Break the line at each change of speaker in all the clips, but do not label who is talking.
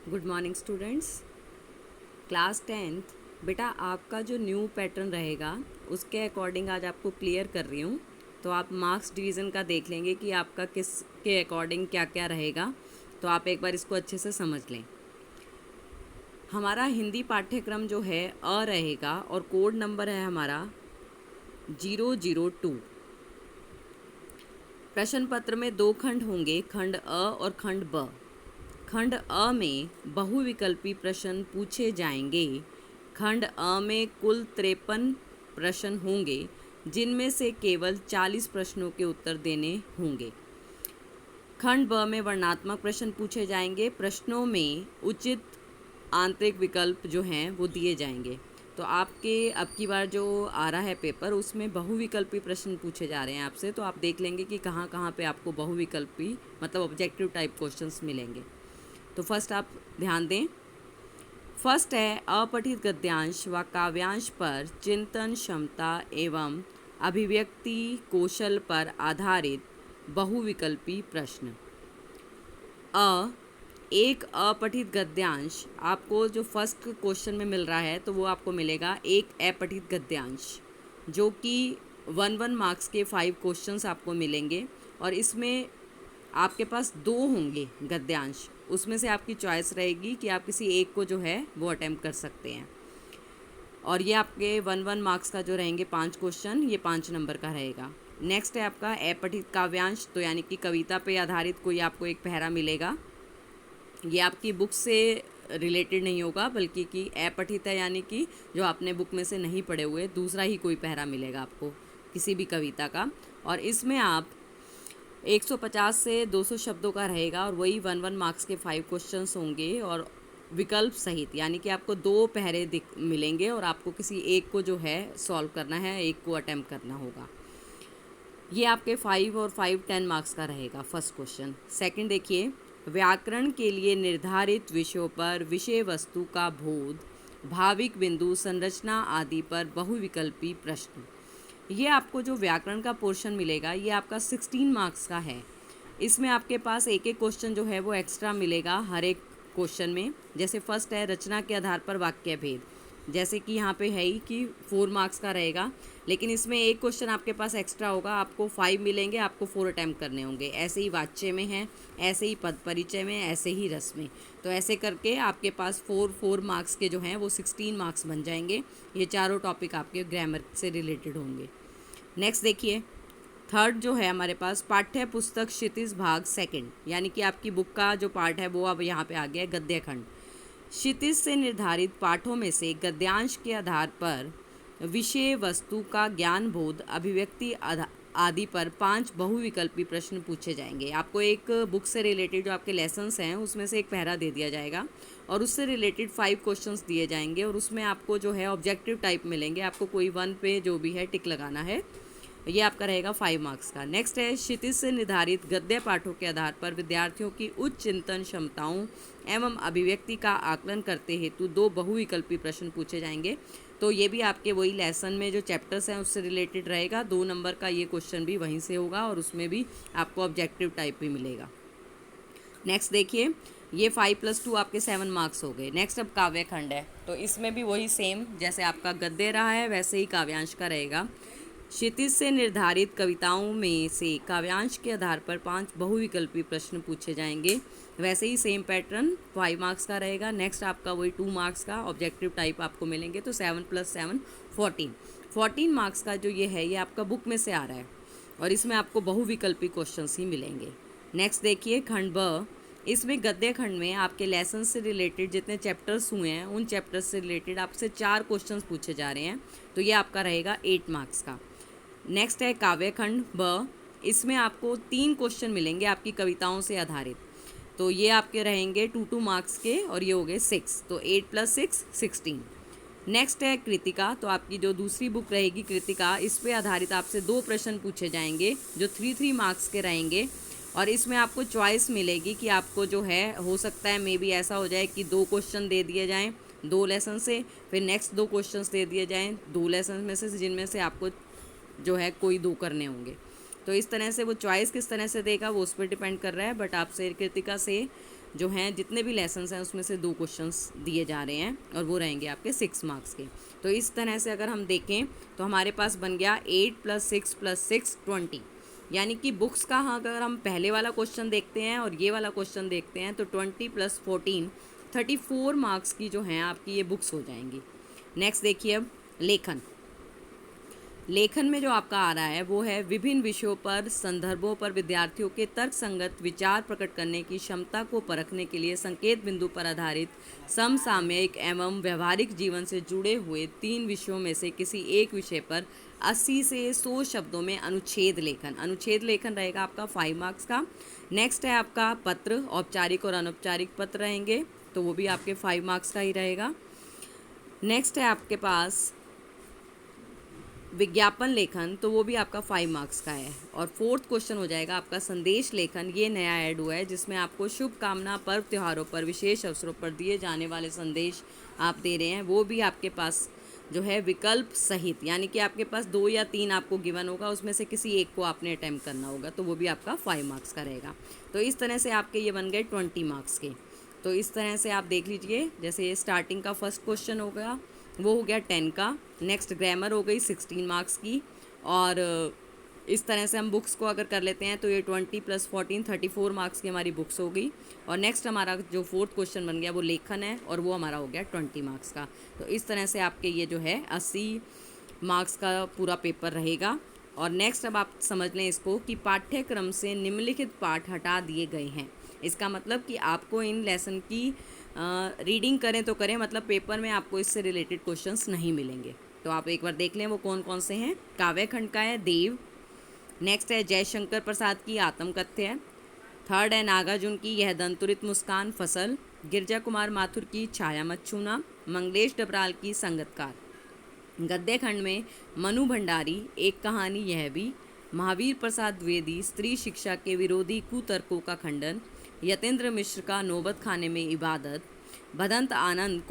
Good morning students. Class 10th बेटा आपका जो न्यू पैटर्न रहेगा उसके अकॉर्डिंग आज आपको क्लियर कर रही हूँ। तो आप मार्क्स डिवीज़न का देख लेंगे कि आपका किस के अकॉर्डिंग क्या क्या रहेगा। तो आप एक बार इसको अच्छे से समझ लें। हमारा हिंदी पाठ्यक्रम जो है रहेगा और कोड नंबर है हमारा 002। प्रश्न पत्र में दो खंड होंगे, खंड और खंड ब। खंड में बहुविकल्पी प्रश्न पूछे जाएंगे। खंड में कुल 53 प्रश्न होंगे, जिनमें से केवल 40 प्रश्नों के उत्तर देने होंगे। खंड ब में वर्णनात्मक प्रश्न पूछे जाएंगे। प्रश्नों में उचित आंतरिक विकल्प जो हैं वो दिए जाएंगे। तो आपके अब की बार जो आ रहा है पेपर, उसमें बहुविकल्पी प्रश्न पूछे जा रहे हैं आपसे। तो आप देख लेंगे कि कहाँ कहाँ पे आपको बहुविकल्पी मतलब ऑब्जेक्टिव टाइप क्वेश्चंस मिलेंगे। तो फर्स्ट आप ध्यान दें। फर्स्ट है अपठित गद्यांश व काव्यांश पर चिंतन क्षमता एवं अभिव्यक्ति कौशल पर आधारित बहुविकल्पी प्रश्न। एक अपठित गद्यांश आपको जो फर्स्ट क्वेश्चन में मिल रहा है तो वो आपको मिलेगा एक अपठित गद्यांश, जो कि 1 मार्क्स के 5 क्वेश्चंस आपको मिलेंगे। और इसमें आपके पास 2 होंगे गद्यांश, उसमें से आपकी चॉइस रहेगी कि आप किसी एक को जो है वो अटेम्प्ट कर सकते हैं। और ये आपके 1 मार्क्स का जो रहेंगे 5 क्वेश्चन, ये 5 नंबर का रहेगा। नेक्स्ट है आपका अपठित काव्यांश, तो यानी कि कविता पे आधारित कोई आपको एक पहरा मिलेगा। ये आपकी बुक से रिलेटेड नहीं होगा, बल्कि कि अपठित है यानी कि जो आपने बुक में से नहीं पढ़े हुए, दूसरा ही कोई पहरा मिलेगा आपको किसी भी कविता का। और इसमें आप 150 से 200 शब्दों का रहेगा और वही 1 मार्क्स के 5 क्वेश्चंस होंगे और विकल्प सहित, यानी कि आपको 2 पहरे मिलेंगे और आपको किसी एक को जो है सॉल्व करना है, एक को अटेम्प्ट करना होगा। ये आपके 5 और 5 10 मार्क्स का रहेगा फर्स्ट क्वेश्चन। सेकंड देखिए, व्याकरण के लिए निर्धारित विषयों पर विषय वस्तु का बोध, भाविक बिंदु, संरचना आदि पर बहुविकल्पी प्रश्न। ये आपको जो व्याकरण का पोर्शन मिलेगा ये आपका 16 मार्क्स का है। इसमें आपके पास एक एक क्वेश्चन जो है वो एक्स्ट्रा मिलेगा हर एक क्वेश्चन में। जैसे फर्स्ट है रचना के आधार पर वाक्य भेद, जैसे कि यहाँ पे है ही कि 4 मार्क्स का रहेगा, लेकिन इसमें एक क्वेश्चन आपके पास एक्स्ट्रा होगा, आपको 5 मिलेंगे, आपको 4 अटैम्प्ट करने होंगे। ऐसे ही वाच्य में है, ऐसे ही पद परिचय में, ऐसे ही रस में। तो ऐसे करके आपके पास 4 मार्क्स के जो हैं वो 16 मार्क्स बन जाएंगे। ये चारों टॉपिक आपके ग्रामर से रिलेटेड होंगे। नेक्स्ट देखिए, थर्ड जो है हमारे पास पाठ्य पुस्तक क्षितिज भाग सेकंड, यानी कि आपकी बुक का जो पार्ट है वो अब यहाँ पे आ गया है गद्य खंड। क्षितिज से निर्धारित पाठों में से गद्यांश के आधार पर विषय वस्तु का ज्ञान बोध अभिव्यक्ति आदि पर 5 बहुविकल्पी प्रश्न पूछे जाएंगे। आपको एक बुक से रिलेटेड जो आपके लेसन्स हैं उसमें से एक पहरा दे दिया जाएगा और उससे रिलेटेड 5 क्वेश्चंस दिए जाएंगे और उसमें आपको जो है ऑब्जेक्टिव टाइप मिलेंगे। आपको कोई 1 पे जो भी है टिक लगाना है। ये आपका रहेगा 5 मार्क्स का। नेक्स्ट है क्षितिज से निर्धारित गद्य पाठों के आधार पर विद्यार्थियों की उच्च चिंतन क्षमताओं एवं अभिव्यक्ति का आकलन करते हेतु 2 बहुविकल्पी प्रश्न पूछे जाएंगे। तो ये भी आपके वही लेसन में जो चैप्टर्स हैं उससे रिलेटेड रहेगा। 2 नंबर का ये क्वेश्चन भी वहीं से होगा और उसमें भी आपको ऑब्जेक्टिव टाइप भी मिलेगा। नेक्स्ट देखिए, ये 5+2 आपके 7 मार्क्स हो गए। नेक्स्ट अब काव्य खंड है, तो इसमें भी वही सेम जैसे आपका गद्य रहा है वैसे ही काव्यांश का रहेगा। क्षितिज से निर्धारित कविताओं में से काव्यांश के आधार पर 5 बहुविकल्पी प्रश्न पूछे जाएंगे। वैसे ही सेम पैटर्न 5 मार्क्स का रहेगा। नेक्स्ट आपका वही 2 मार्क्स का ऑब्जेक्टिव टाइप आपको मिलेंगे। तो 7 + 7 14 मार्क्स का जो ये है ये आपका बुक में से आ रहा है और इसमें आपको बहुविकल्पी क्वेश्चंस ही मिलेंगे। नेक्स्ट देखिए खंड ब, इसमें गद्य खंड में आपके लेसन से रिलेटेड जितने चैप्टर्स हुए हैं उन चैप्टर्स से रिलेटेड आपसे 4 क्वेश्चंस पूछे जा रहे हैं। तो ये आपका रहेगा 8 मार्क्स का। नेक्स्ट है काव्य खंड ब, इसमें आपको 3 क्वेश्चन मिलेंगे आपकी कविताओं से आधारित। तो ये आपके रहेंगे 2 मार्क्स के और ये हो गए 6, तो 8 + 6 16। नेक्स्ट है कृतिका, तो आपकी जो दूसरी बुक रहेगी कृतिका, इस पे आधारित आपसे 2 प्रश्न पूछे जाएंगे जो 3 मार्क्स के रहेंगे और इसमें आपको चॉइस मिलेगी कि आपको जो है हो सकता है मे बी ऐसा हो जाए कि 2 क्वेश्चन दे दिए जाएँ 2 लेसन से, फिर नेक्स्ट 2 क्वेश्चंस दे दिए जाएँ 2 लेसन में से, जिनमें से आपको जो है कोई 2 करने होंगे। तो इस तरह से वो चॉइस किस तरह से देगा वो उस पर डिपेंड कर रहा है। बट आपसे कृतिका से जो हैं जितने भी लेसन्स हैं उसमें से 2 क्वेश्चंस दिए जा रहे हैं और वो रहेंगे आपके 6 मार्क्स के। तो इस तरह से अगर हम देखें तो हमारे पास बन गया 8 + 6 + 6 20, यानी कि बुक्स का हाँ अगर हम पहले वाला क्वेश्चन देखते हैं और ये वाला क्वेश्चन देखते हैं तो 20 + 14 34 मार्क्स की जो हैं आपकी ये बुक्स हो जाएंगी। नेक्स्ट देखिए अब लेखन। लेखन में जो आपका आ रहा है वो है विभिन्न विषयों पर संदर्भों पर विद्यार्थियों के तर्कसंगत विचार प्रकट करने की क्षमता को परखने के लिए संकेत बिंदु पर आधारित समसामयिक एवं व्यवहारिक जीवन से जुड़े हुए 3 विषयों में से किसी एक विषय पर 80 से 100 शब्दों में अनुच्छेद लेखन। अनुच्छेद लेखन रहेगा आपका 5 मार्क्स का। नेक्स्ट है आपका पत्र, औपचारिक और अनौपचारिक पत्र रहेंगे, तो वो भी आपके 5 मार्क्स का ही रहेगा। नेक्स्ट है आपके पास विज्ञापन लेखन, तो वो भी आपका 5 मार्क्स का है। और 4th क्वेश्चन हो जाएगा आपका संदेश लेखन। ये नया ऐड हुआ है जिसमें आपको शुभकामना, पर्व त्योहारों पर, विशेष अवसरों पर दिए जाने वाले संदेश आप दे रहे हैं, वो भी आपके पास जो है विकल्प सहित, यानी कि आपके पास 2 या 3 आपको गिवन होगा, उसमें से किसी एक को आपने अटैम्प्ट करना होगा, तो वो भी आपका 5 मार्क्स का रहेगा। तो इस तरह से आपके ये बन गए 20 मार्क्स के। तो इस तरह से आप देख लीजिए, जैसे ये स्टार्टिंग का फर्स्ट क्वेश्चन होगा वो हो गया 10 का। नेक्स्ट ग्रामर हो गई 16 मार्क्स की। और इस तरह से हम बुक्स को अगर कर लेते हैं तो ये 20 + 14 34 मार्क्स की हमारी बुक्स हो गई। और नेक्स्ट हमारा जो 4th क्वेश्चन बन गया वो लेखन है और वो हमारा हो गया 20 मार्क्स का। तो इस तरह से आपके ये जो है 80 मार्क्स का पूरा पेपर रहेगा। और नेक्स्ट अब आप समझ लें इसको कि पाठ्यक्रम से निम्नलिखित पाठ हटा दिए गए हैं। इसका मतलब कि आपको इन लेसन की रीडिंग करें तो करें, मतलब पेपर में आपको इससे रिलेटेड क्वेश्चंस नहीं मिलेंगे। तो आप एक बार देख लें वो कौन कौन से हैं। काव्य खंड का है देव। नेक्स्ट है जयशंकर प्रसाद की आत्मकथ्य है। 3rd है नागार्जुन की यह दंतुरित मुस्कान फसल। गिरजा कुमार माथुर की छाया मत छूना। मंगलेश डबराल की संगतकार। गद्य खंड में मनु भंडारी एक कहानी यह भी। महावीर प्रसाद द्विवेदी स्त्री शिक्षा के विरोधी कुतर्कों का खंडन। यतेंद्र मिश्र का नौबत खाने में इबादत। भदंत आनंद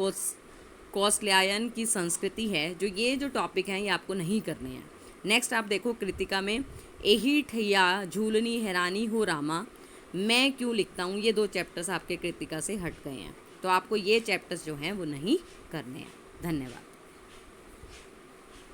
कौशल्यायन की संस्कृति है। ये जो टॉपिक हैं ये आपको नहीं करने हैं। नेक्स्ट आप देखो कृतिका में एही ठैया झूलनी हैरानी हो रामा, मैं क्यों लिखता हूँ, ये 2 चैप्टर्स आपके कृतिका से हट गए हैं। तो आपको ये चैप्टर्स जो हैं वो नहीं करने हैं। धन्यवाद।